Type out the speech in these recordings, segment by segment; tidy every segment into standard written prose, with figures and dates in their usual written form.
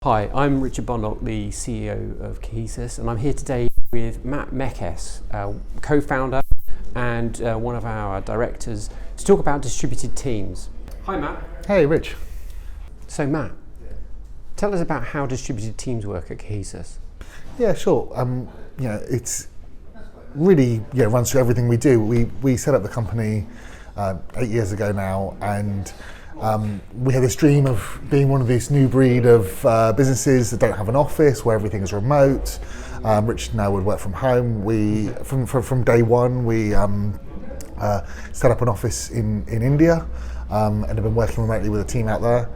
Hi, I'm Richard Bonlock, the CEO of Cohesus, and I'm here today with Matt Meckes, co-founder and one of our directors, to talk about distributed teams. Hi Matt. Hey Rich. So Matt, tell us about how distributed teams work at Cohesus. Yeah, sure. It's really runs through everything we do. We set up the company 8 years ago now, and we had this dream of being one of these new breed of businesses that don't have an office, where everything is remote. Rich now would work from home. From day one, we set up an office in India and have been working remotely with a team out there.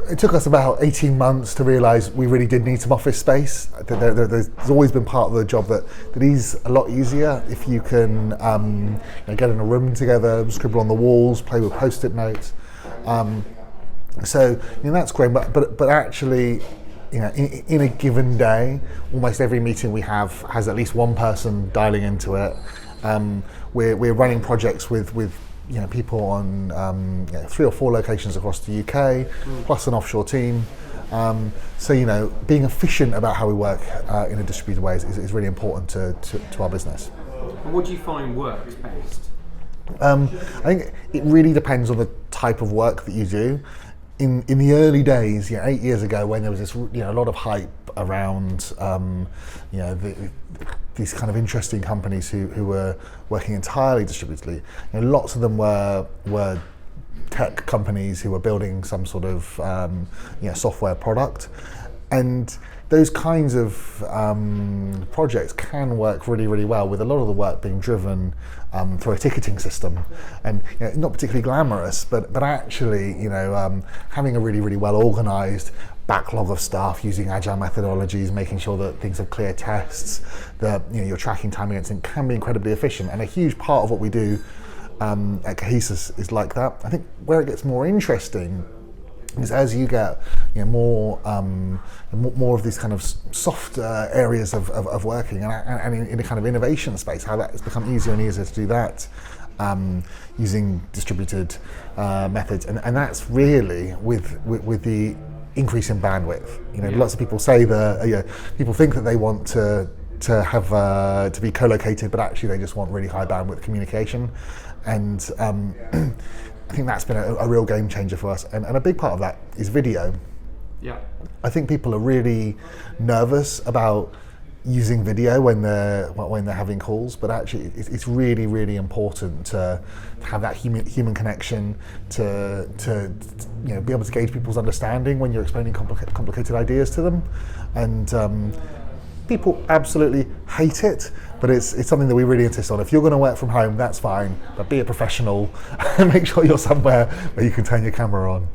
It took us about 18 months to realise we really did need some office space. There's always been part of the job that is a lot easier if you can get in a room together, scribble on the walls, play with post-it notes. So that's great, but actually, in a given day, almost every meeting we have has at least one person dialing into it. We're running projects with people on 3 or 4 locations across the UK, plus an offshore team. So being efficient about how we work in a distributed way is really important to our business. And what do you find works best? I think it really depends on the type of work that you do. In the early days, 8 years ago, when there was this a lot of hype around these kind of interesting companies who were working entirely distributedly, lots of them were tech companies who were building some sort of software product, and those kinds of projects can work really, really well, with a lot of the work being driven through a ticketing system, and not particularly glamorous, but actually having a really, really well organised backlog of stuff, using agile methodologies, making sure that things have clear tests, that you're tracking time against it, can be incredibly efficient. And a huge part of what we do at Cohesus is like that. I think where it gets more interesting is as you get more of these kind of soft areas of working, and in a kind of innovation space, how that has become easier and easier to do that using distributed methods, and that's really with the increase in bandwidth. Lots of people say people think that they want to have to be co-located, but actually they just want really high bandwidth communication, and I think that's been a real game changer for us, and a big part of that is video. Yeah. I think people are really nervous about using video when they're having calls, but actually it's really, really important to have that human connection, to be able to gauge people's understanding when you're explaining complicated ideas to them, and people absolutely hate it, but it's something that we really insist on. If you're going to work from home, that's fine, but be a professional and make sure you're somewhere where you can turn your camera on.